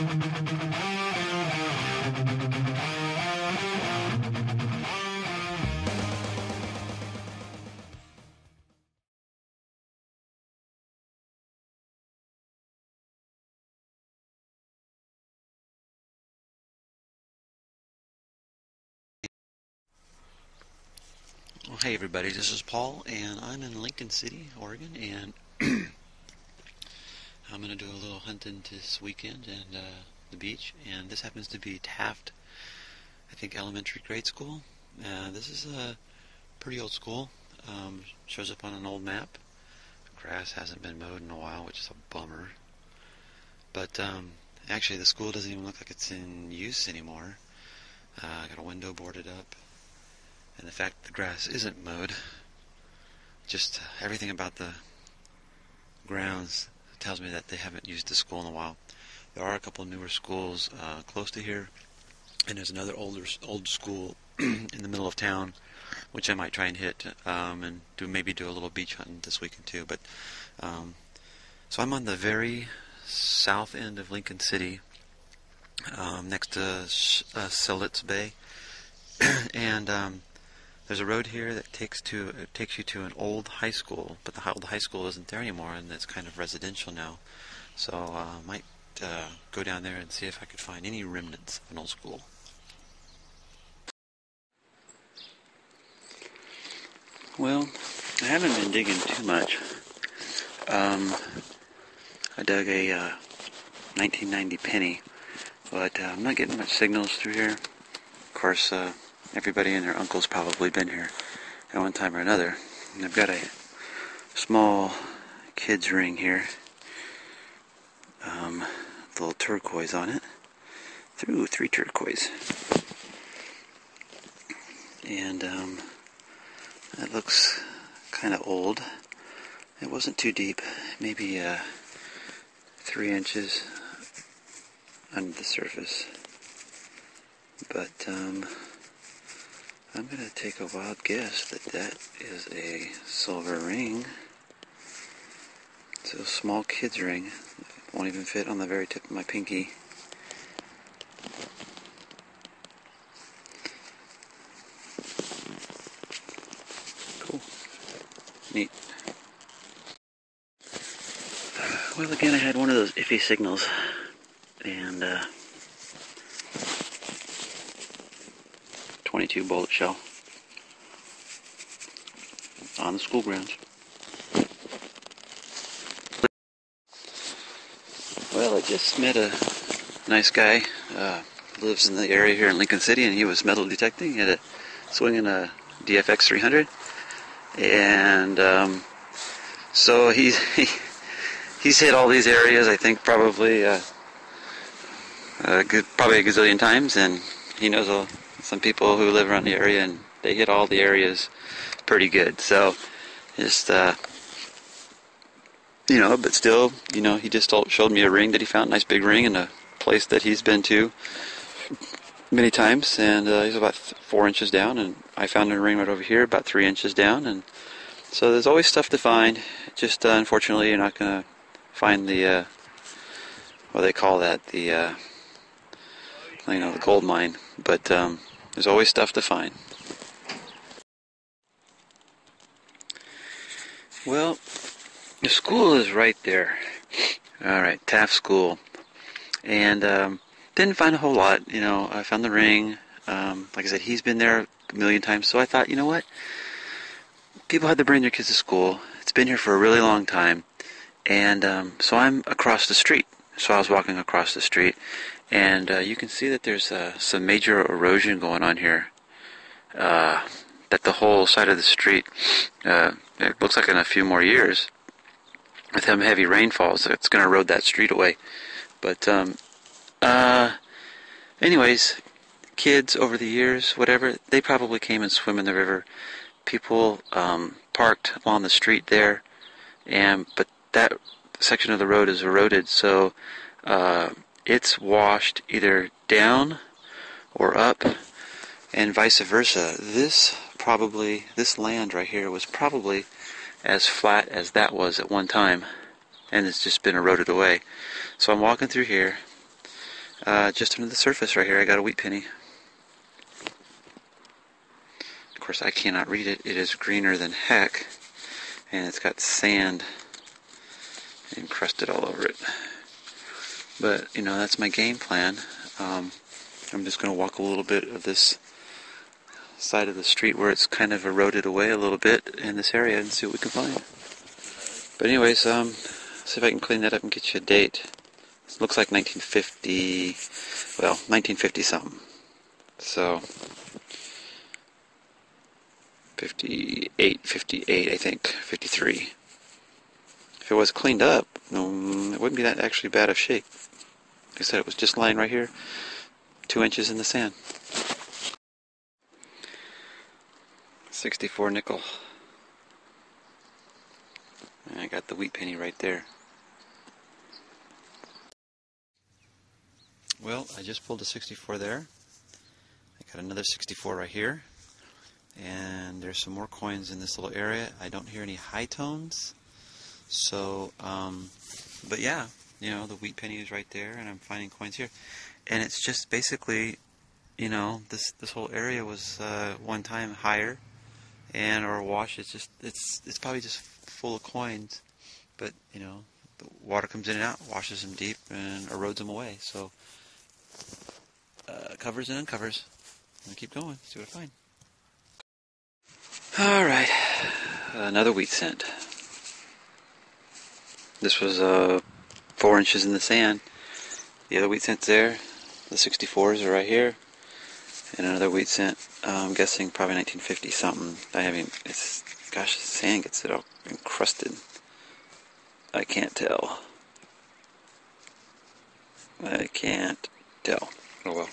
Well, hey everybody, this is Paul, and I'm in Lincoln City, Oregon, and I'm going to do a little hunting this weekend and the beach, and this happens to be Taft, I think, elementary grade school. This is a pretty old school. Shows up on an old map. Grass hasn't been mowed in a while, which is a bummer. But actually, the school doesn't even look like it's in use anymore. Got a window boarded up. And the fact that the grass isn't mowed, just everything about the grounds tells me that they haven't used the school in a while. There are a couple of newer schools close to here, and there's another old school in the middle of town, which I might try and hit and maybe do a little beach hunting this weekend too. But so I'm on the very south end of Lincoln City, next to Silitz Bay, and there's a road here that takes you to an old high school, but the old high school isn't there anymore, and it's kind of residential now. So I might go down there and see if I could find any remnants of an old school. Well, I haven't been digging too much. I dug a 1990 penny, but I'm not getting much signals through here. Of course, everybody and their uncle's probably been here at one time or another. And I've got a small kid's ring here. Little turquoise on it. Through 3 turquoise. And it looks kind of old. It wasn't too deep. Maybe 3 inches under the surface. But I'm going to take a wild guess that that is a silver ring. It's a small kid's ring. It won't even fit on the very tip of my pinky. Cool. Neat. Well, again, I had one of those iffy signals. And 22 bullet shell on the school grounds. Well, I just met a nice guy, lives in the area here in Lincoln City, and he was metal detecting. He had a swinging a DFX 300, and so he's hit all these areas. I think probably probably a gazillion times, and he knows some people who live around the area, and they hit all the areas pretty good. So just but still, he just showed me a ring that he found, a nice big ring in a place that he's been to many times, and he's about 4 inches down, and I found a ring right over here about 3 inches down, and so there's always stuff to find. Just unfortunately, you're not going to find the what they call that, the the gold mine, but there's always stuff to find. Well, the school is right there. Alright, Taft School. And didn't find a whole lot. I found the ring. Like I said, he's been there a million times. So I thought, you know what? People had to bring their kids to school. It's been here for a really long time. And so I'm across the street. So I was walking across the street. And you can see that there's some major erosion going on here. That the whole side of the street, it looks like in a few more years, with them heavy rainfalls, it's going to erode that street away. But anyways, kids over the years, whatever, they probably came and swim in the river. People parked along the street there, but that section of the road is eroded, so it's washed either down or up, and vice versa. This land right here was probably as flat as that was at one time, and it's just been eroded away. So I'm walking through here, Just under the surface right here, I got a wheat penny. Of course, I cannot read it. It is greener than heck, and it's got sand encrusted all over it. But, you know, that's my game plan. I'm just going to walk a little bit of this side of the street where it's kind of eroded away a little bit in this area and see what we can find. But anyways, see if I can clean that up and get you a date. It looks like 1950, well, 1950 something. So, 58, I think, 53. If it was cleaned up, it wouldn't be that actually bad of shape. Like I said, it was just lying right here, 2 inches in the sand. 64 nickel. And I got the wheat penny right there. Well, I just pulled a 64 there. I got another 64 right here. And there's some more coins in this little area. I don't hear any high tones. So, but yeah, you know, the wheat penny is right there, and I'm finding coins here. And it's just basically, you know, this whole area was one time higher, and or wash. It's probably just full of coins, but you know, the water comes in and out, washes them deep, and erodes them away. So covers and uncovers. I'm gonna keep going. See what I find. All right, another wheat cent. This was 4 inches in the sand. The other wheat cent's there. The 64s are right here. And another wheat cent. I'm guessing probably 1950 something. Gosh, the sand gets it all encrusted. I can't tell. I can't tell. Oh well.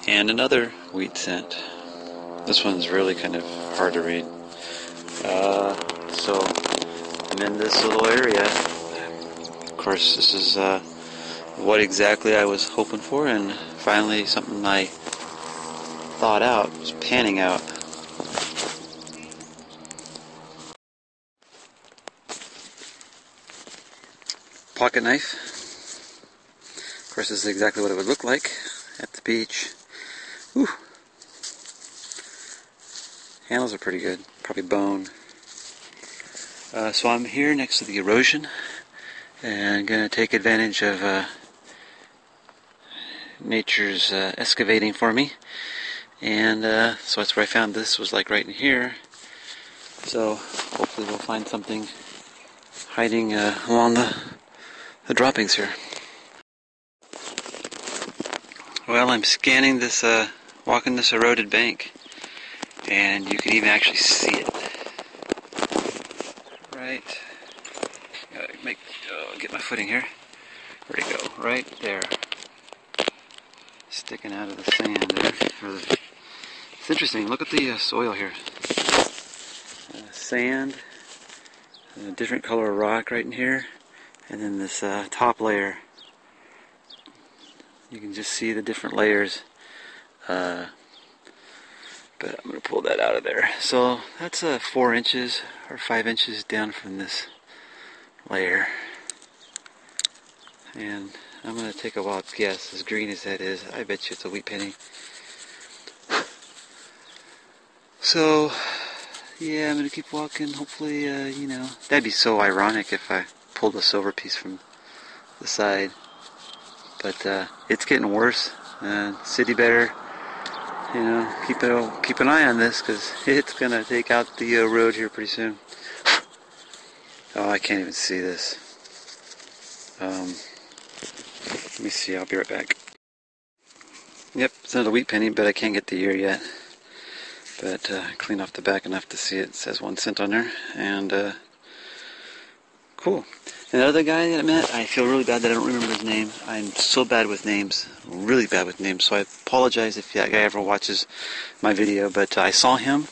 And another wheat cent. This one's really kind of hard to read. So I'm in this little area. Of course, this is what exactly I was hoping for, and finally something I thought out was panning out. Pocket knife. Of course, this is exactly what it would look like at the beach. Whew. Handles are pretty good, probably bone. So I'm here next to the erosion, and going to take advantage of nature's excavating for me. And so that's where I found this, was like right in here. So hopefully we'll find something hiding along the droppings here. Well, I'm scanning this, walking this eroded bank, and you can even actually see it. Right. Get my footing here. Where'd it go? Right there. Sticking out of the sand there. It's interesting. Look at the soil here. Sand, a different color of rock right in here, and then this top layer. You can just see the different layers. But I'm going to pull that out of there. So that's 4 inches or 5 inches down from this layer. And I'm going to take a wild guess. As green as that is, I bet you it's a wheat penny. So, yeah, I'm going to keep walking. Hopefully, you know, that'd be so ironic if I pulled a silver piece from the side. But it's getting worse. City better, you know, keep an eye on this, because it's going to take out the road here pretty soon. Oh, I can't even see this. Let me see, I'll be right back. Yep, it's another wheat penny, but I can't get the ear yet. But clean off the back enough to see it. It says 1 cent on there. And cool. And the other guy that I met, I feel really bad that I don't remember his name. I'm so bad with names, really bad with names. So I apologize if that guy ever watches my video. But I saw him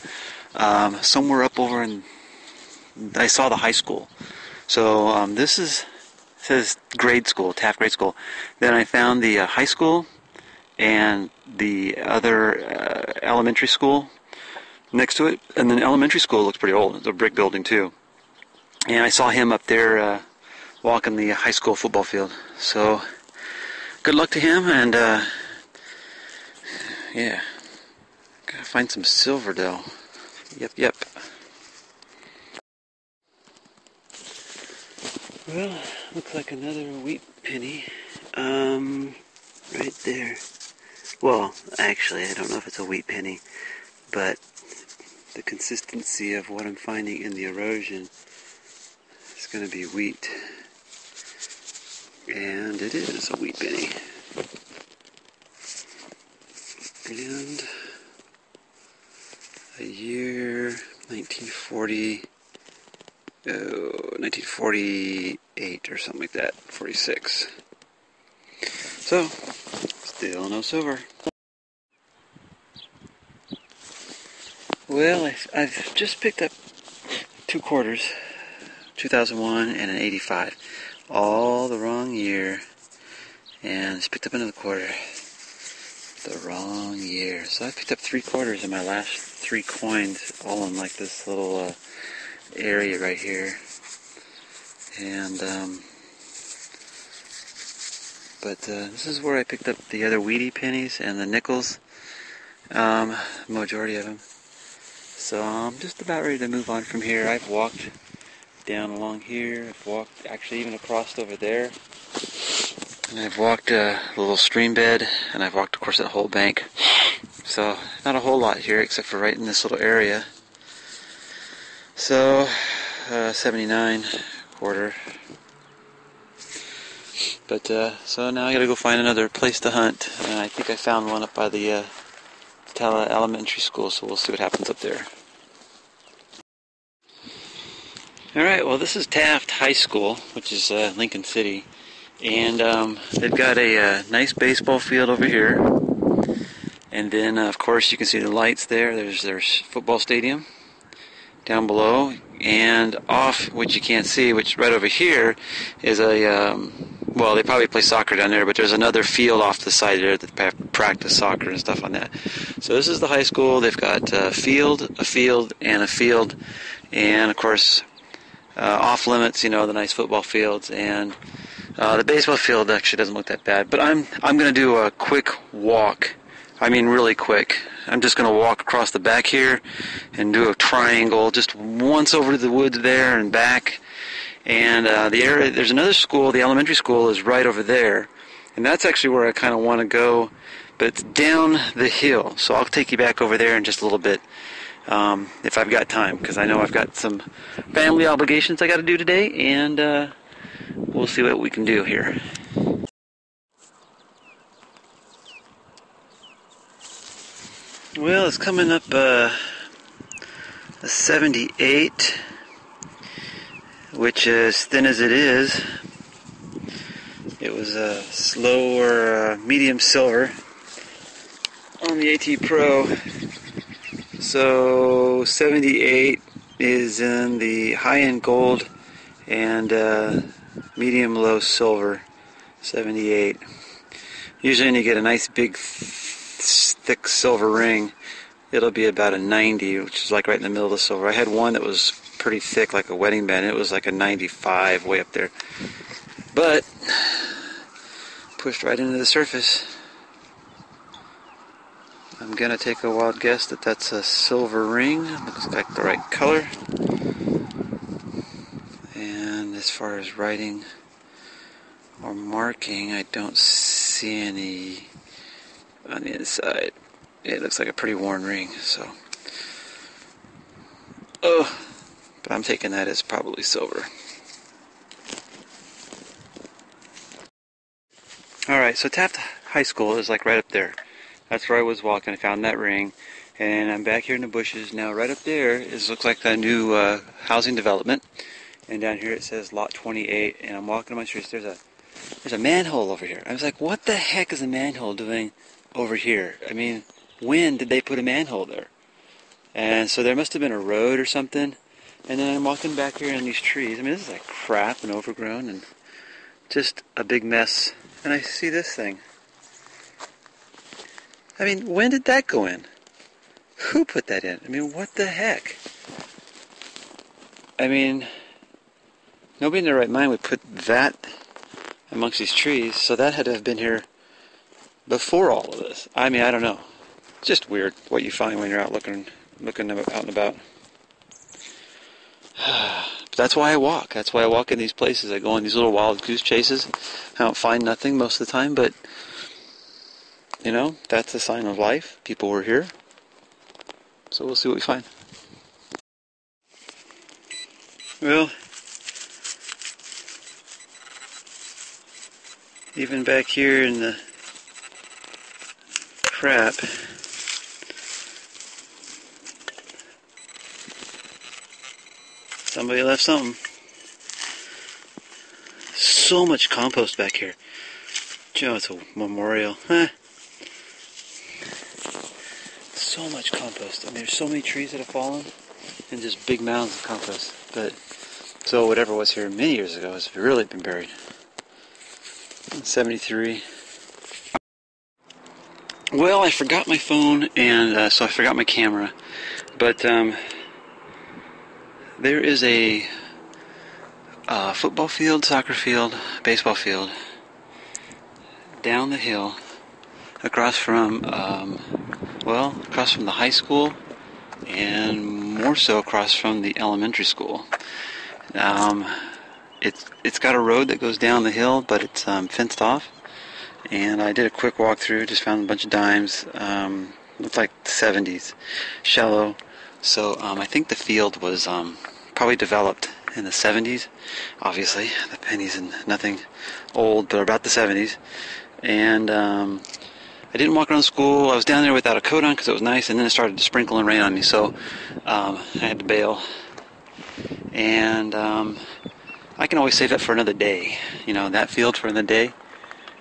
somewhere up over in, I saw the high school. So this says grade school, Taft grade school. Then I found the high school and the other elementary school next to it. And then elementary school looks pretty old. It's a brick building too. and I saw him up there walking the high school football field. So good luck to him, and yeah, gotta find some silver though. Yep. Well, looks like another wheat penny. Right there. Well, actually, I don't know if it's a wheat penny, but the consistency of what I'm finding in the erosion is going to be wheat. And it is a wheat penny. And a year 1948 or something like that, 46. So, still no silver. Well, I've just picked up 2 quarters, 2001 and an 85, all the wrong year, and just picked up another quarter, the wrong year. So I picked up 3 quarters in my last 3 coins, all in like this little area right here, and but this is where I picked up the other weedy pennies and the nickels, majority of them. So I'm just about ready to move on from here. I've walked down along here. I've walked actually even across over there. And I've walked a little stream bed, and I've walked, of course, that whole bank. So not a whole lot here except for right in this little area. So 79 quarter. But so now I gotta go find another place to hunt. And I think I found one up by the Tala Elementary School, so we'll see what happens up there. Alright, well this is Taft High School, which is Lincoln City, and they've got a nice baseball field over here, and then of course you can see the lights there. There's their football stadium down below, and off, which you can't see, which right over here is a well, they probably play soccer down there, but there's another field off the side there that practice soccer and stuff on that. So this is the high school. They've got a field, and a field, and of course off limits, the nice football fields, and the baseball field actually doesn't look that bad. But I'm going to do a quick walk. I mean really quick. I'm just going to walk across the back here and do a triangle just once over to the woods there and back. And the area, there's another school, the elementary school is right over there, and that's actually where I kind of want to go, but it's down the hill, so I'll take you back over there in just a little bit, if I've got time, because I know I've got some family obligations I got to do today, and we'll see what we can do here. Well, it's coming up a 78, which, as thin as it is, it was a slower medium silver on the AT Pro. So 78 is in the high-end gold and medium low silver. 78. Usually when you get a nice big thick silver ring, it'll be about a 90, which is like right in the middle of the silver. I had one that was pretty thick, like a wedding band. It was like a 95 way up there, but pushed right into the surface. I'm gonna take a wild guess that that's a silver ring. Looks like the right color. And as far as writing or marking, I don't see any on the inside. It looks like a pretty worn ring, so but I'm taking that as probably silver. Alright, so Taft High School is like right up there. That's where I was walking. I found that ring, and I'm back here in the bushes now. Right up there looks like a new housing development, and down here it says Lot 28. And I'm walking on my streets. There's a manhole over here. I was like, what the heck is a manhole doing over here? I mean, when did they put a manhole there? And so there must have been a road or something. And then I'm walking back here in these trees. I mean, this is like crap and overgrown and just a big mess. And I see this thing. I mean, when did that go in? Who put that in? I mean, what the heck? I mean, nobody in their right mind would put that amongst these trees, so that had to have been here before all of this. I mean, I don't know. It's just weird what you find when you're out looking out and about. But that's why I walk. That's why I walk in these places. I go on these little wild goose chases. I don't find nothing most of the time, but, you know, that's a sign of life. People were here. So we'll see what we find. Well, even back here in the crap, somebody left something. So much compost back here. Joe, it's a memorial. So much compost. I mean, there's so many trees that have fallen and just big mounds of compost. But so whatever was here many years ago has really been buried. 73. Well, I forgot my phone, and so I forgot my camera. But there is a football field, soccer field, baseball field down the hill across from, across from the high school, and more so across from the elementary school. It's got a road that goes down the hill, but it's fenced off. And I did a quick walk through, just found a bunch of dimes. Looked like the 70s, shallow. So I think the field was probably developed in the 70s. Obviously, the pennies and nothing old, but about the 70s. And I didn't walk around school. I was down there without a coat on because it was nice, and then it started to sprinkle and rain on me, so I had to bail. And I can always save that for another day. You know, that field for another day.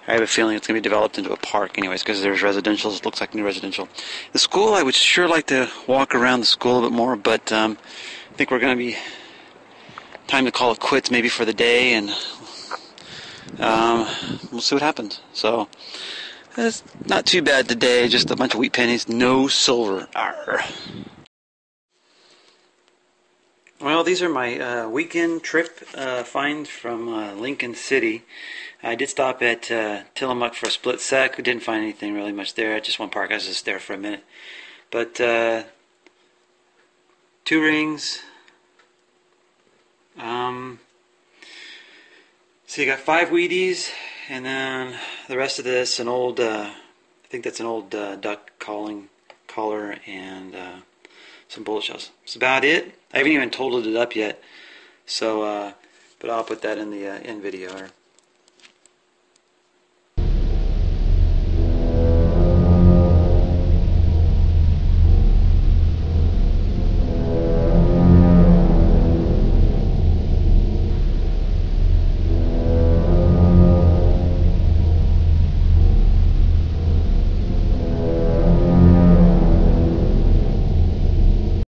I have a feeling it's going to be developed into a park anyways, because there's residential. It looks like new residential. The school, I would sure like to walk around the school a bit more, but I think we're going to be time to call it quits maybe for the day, and we'll see what happens. So it's not too bad today, just a bunch of wheat pennies, no silver. Arr. Well, these are my weekend trip finds from Lincoln City. I did stop at Tillamook for a split sec. We didn't find anything really much there. Just one park. I was just there for a minute. But 2 rings. So you got 5 Wheaties, and then the rest of this, an old, I think that's an old duck collar, and some bullet shells. That's about it. I haven't even totaled it up yet. So, but I'll put that in the end video.